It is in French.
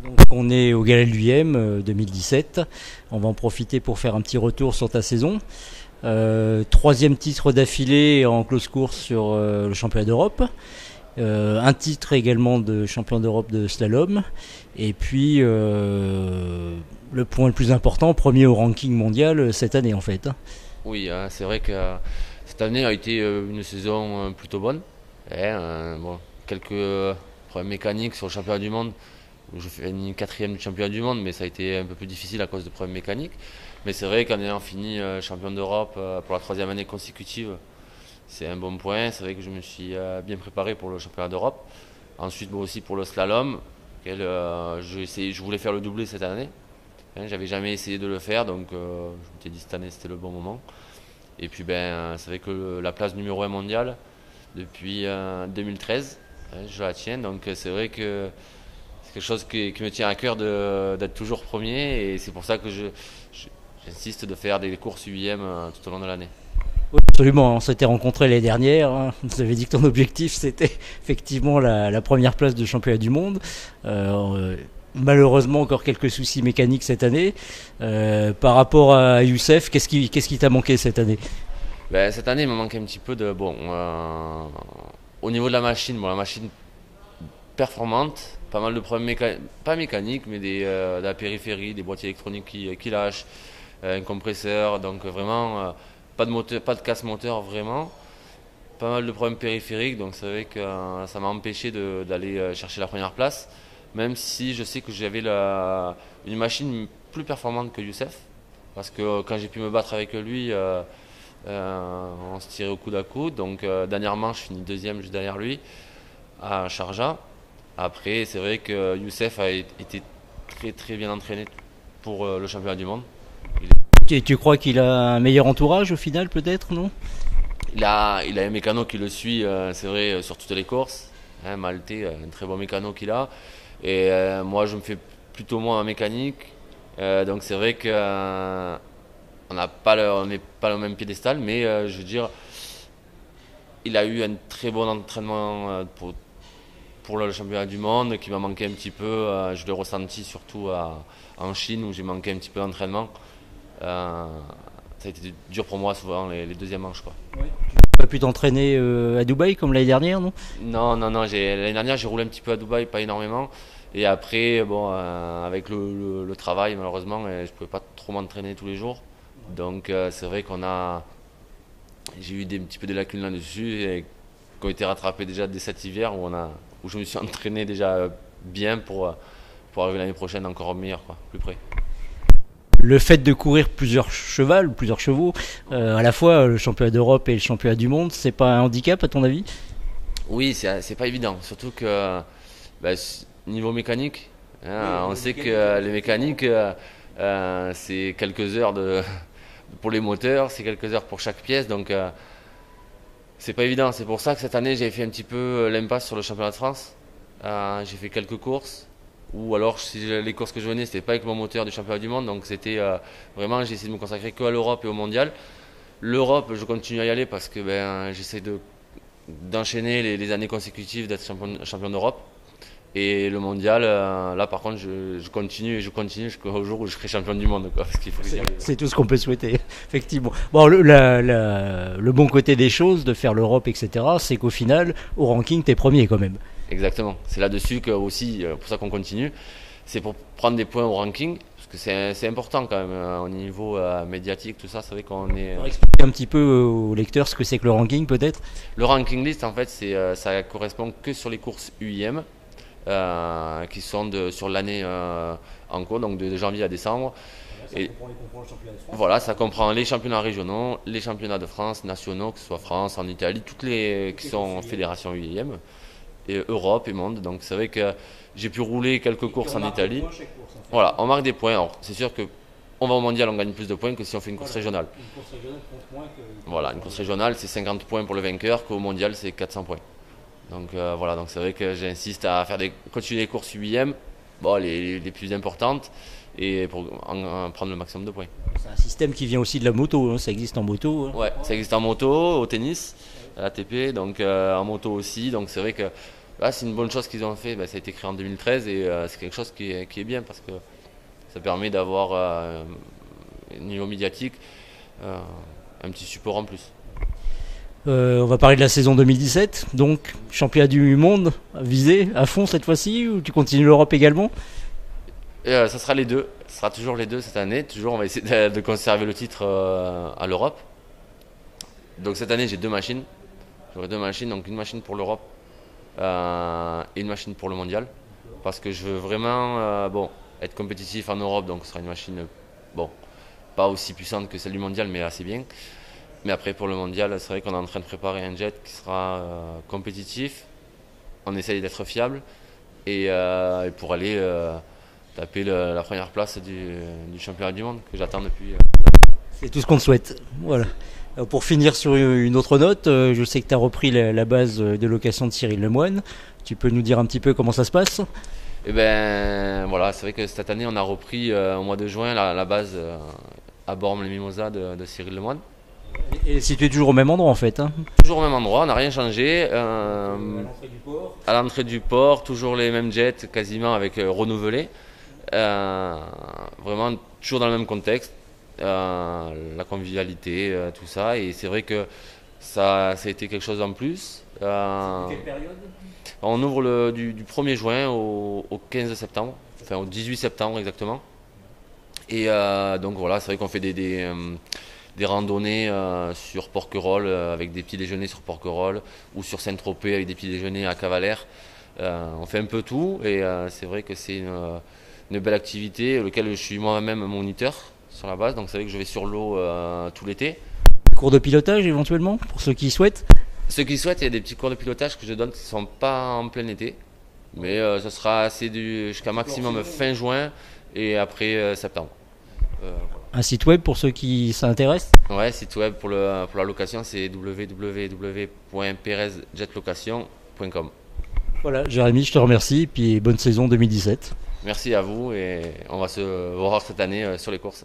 Donc on est au Gala de l'UIM 2017. On va en profiter pour faire un petit retour sur ta saison. Troisième titre d'affilée en close course sur le championnat d'Europe. Un titre également de champion d'Europe de slalom. Et puis le point le plus important, premier au ranking mondial cette année en fait. Oui, c'est vrai que cette année a été une saison plutôt bonne. Bon, quelques problèmes mécaniques sur le championnat du monde. Où je finis quatrième du championnat du monde, mais ça a été un peu plus difficile à cause de problèmes mécaniques. Mais c'est vrai qu'en ayant fini champion d'Europe pour la troisième année consécutive, c'est un bon point. C'est vrai que je me suis bien préparé pour le championnat d'Europe. Ensuite, bon, aussi pour le slalom, je voulais faire le doublé cette année. J'avais jamais essayé de le faire, donc je m'étais dit cette année c'était le bon moment. Et puis c'est vrai que la place numéro 1 mondiale depuis 2013, je la tiens. Donc c'est vrai que c'est quelque chose qui me tient à cœur d'être toujours premier, et c'est pour ça que j'insiste de faire des courses UIM tout au long de l'année. Oui, absolument, on s'était rencontrés l'année dernière. Vous avez dit que ton objectif c'était effectivement la première place de championnat du monde. Malheureusement encore quelques soucis mécaniques cette année. Par rapport à Youssef, qu'est-ce qui t'a manqué cette année? Cette année il me manque un petit peu de au niveau de la machine, la machine performante, pas mal de problèmes pas mécaniques, mais de la périphérie, des boîtiers électroniques qui lâchent, un compresseur, donc vraiment pas de moteur, pas de casse moteur vraiment, pas mal de problèmes périphériques, donc c'est vrai que ça m'a empêché d'aller chercher la première place, même si je sais que j'avais une machine plus performante que Youssef, parce que quand j'ai pu me battre avec lui, on se tirait au coude à coude, donc dernièrement je finis deuxième juste derrière lui à Sharjah. Après, c'est vrai que Youssef a été très très bien entraîné pour le championnat du monde. Tu crois qu'il a un meilleur entourage au final peut-être, non? Il a un mécano qui le suit, c'est vrai, sur toutes les courses. Maltais, un très bon mécano qu'il a. Et moi, je me fais plutôt moins en mécanique. Donc c'est vrai qu'on n'est pas au même piédestal, mais je veux dire, il a eu un très bon entraînement pour le championnat du monde qui m'a manqué un petit peu. Je l'ai ressenti surtout en Chine où j'ai manqué un petit peu d'entraînement. Ça a été dur pour moi souvent les deuxièmes manches, quoi. Ouais. Tu as pu t'entraîner à Dubaï comme l'année dernière, non? Non, l'année dernière j'ai roulé un petit peu à Dubaï, pas énormément. Et après, bon, avec le travail, malheureusement, je pouvais pas trop m'entraîner tous les jours. Donc c'est vrai j'ai eu un petit peu des lacunes là-dessus, et qui ont été rattrapées déjà dès cet hiver où je me suis entraîné déjà bien pour arriver l'année prochaine encore meilleur, quoi, plus près. Le fait de courir plusieurs chevaux, à la fois le championnat d'Europe et le championnat du monde, c'est pas un handicap à ton avis? Oui, c'est pas évident, surtout que niveau mécanique, on sait que les mécaniques, c'est quelques heures pour les moteurs, c'est quelques heures pour chaque pièce, donc c'est pas évident. C'est pour ça que cette année j'ai fait un petit peu l'impasse sur le championnat de France. J'ai fait quelques courses, ou alors si les courses que je venais c'était pas avec mon moteur du championnat du monde, donc c'était vraiment, j'ai essayé de me consacrer que à l'Europe et au mondial. L'Europe, je continue à y aller parce que j'essaie d'enchaîner les années consécutives d'être champion d'Europe. Et le mondial, là par contre, je continue jusqu'au jour où je serai champion du monde, quoi, parce qu'il faut y aller. C'est tout ce qu'on peut souhaiter, effectivement. Bon, le bon côté des choses, de faire l'Europe, etc., c'est qu'au final, au ranking, t'es premier quand même. Exactement. C'est là-dessus que aussi, pour ça qu'on continue, c'est pour prendre des points au ranking, parce que c'est important quand même au niveau médiatique, tout ça. C'est vrai qu'on est. On va expliquer un petit peu aux lecteurs ce que c'est que le ranking, peut-être. Le ranking list, en fait, ça correspond que sur les courses UIM. Qui sont sur l'année en cours, donc de janvier à décembre. Voilà, ça comprend les championnats régionaux, les championnats de France, nationaux, que ce soit France, en Italie, toutes les qui sont fédérations UIM, et Europe et monde. Donc c'est vrai que j'ai pu rouler quelques courses en Italie. Voilà, on marque des points. Alors c'est sûr que on va au mondial, on gagne plus de points que si on fait une course régionale. Voilà, une course régionale, c'est 50 points pour le vainqueur, qu'au mondial, c'est 400 points. Donc voilà, donc c'est vrai que j'insiste à continuer les courses UIM, les plus importantes, et pour en prendre le maximum de points. C'est un système qui vient aussi de la moto, ça existe en moto. Ouais, ça existe en moto, au tennis, à l'ATP, donc en moto aussi. Donc c'est vrai que Là, c'est une bonne chose qu'ils ont fait. Ça a été créé en 2013 et c'est quelque chose qui est bien parce que ça permet d'avoir, au niveau médiatique, euh, un petit support en plus. On va parler de la saison 2017, donc championnat du monde visé à fond cette fois-ci, ou tu continues l'Europe également? Et, ça sera les deux. Ce sera toujours les deux cette année. Toujours, on va essayer de conserver le titre à l'Europe. Donc cette année, j'ai deux machines. J'aurai deux machines, donc une machine pour l'Europe et une machine pour le mondial. Parce que je veux vraiment être compétitif en Europe, donc ce sera une machine pas aussi puissante que celle du mondial, mais assez bien. Mais après, pour le mondial, c'est vrai qu'on est en train de préparer un jet qui sera compétitif. On essaye d'être fiable et pour aller taper la première place du championnat du monde que j'attends depuis. C'est tout ce qu'on te souhaite. Voilà. Pour finir sur une autre note, je sais que tu as repris la base de location de Cyril Lemoine. Tu peux nous dire un petit peu comment ça se passe? Et ben voilà, c'est vrai que cette année, on a repris au mois de juin la base à Bormes-les-Mimosas de Cyril Lemoine. Et situé toujours au même endroit en fait, hein. Toujours au même endroit, on n'a rien changé. À l'entrée du port, toujours les mêmes jets quasiment avec renouvelés. Vraiment toujours dans le même contexte. La convivialité, tout ça. Et c'est vrai que ça a été quelque chose en plus. Quelle période? On ouvre du 1er juin au 15 septembre, enfin au 18 septembre exactement. Et donc voilà, c'est vrai qu'on fait des randonnées sur Porquerolles avec des petits déjeuners sur Porquerolles ou sur Saint-Tropez avec des petits déjeuners à Cavalère. On fait un peu tout et c'est vrai que c'est une belle activité auquel je suis moi-même moniteur sur la base. Donc c'est vrai que je vais sur l'eau tout l'été. Cours de pilotage éventuellement pour ceux qui souhaitent? Ceux qui souhaitent, il y a des petits cours de pilotage que je donne qui ne sont pas en plein été. Mais ce sera jusqu'à maximum fin juin et après septembre. Un site web pour ceux qui s'intéressent? Ouais, site web pour la location, c'est www.perezjetlocation.com. Voilà, Jérémy, je te remercie et puis bonne saison 2017. Merci à vous et on va se voir cette année sur les courses.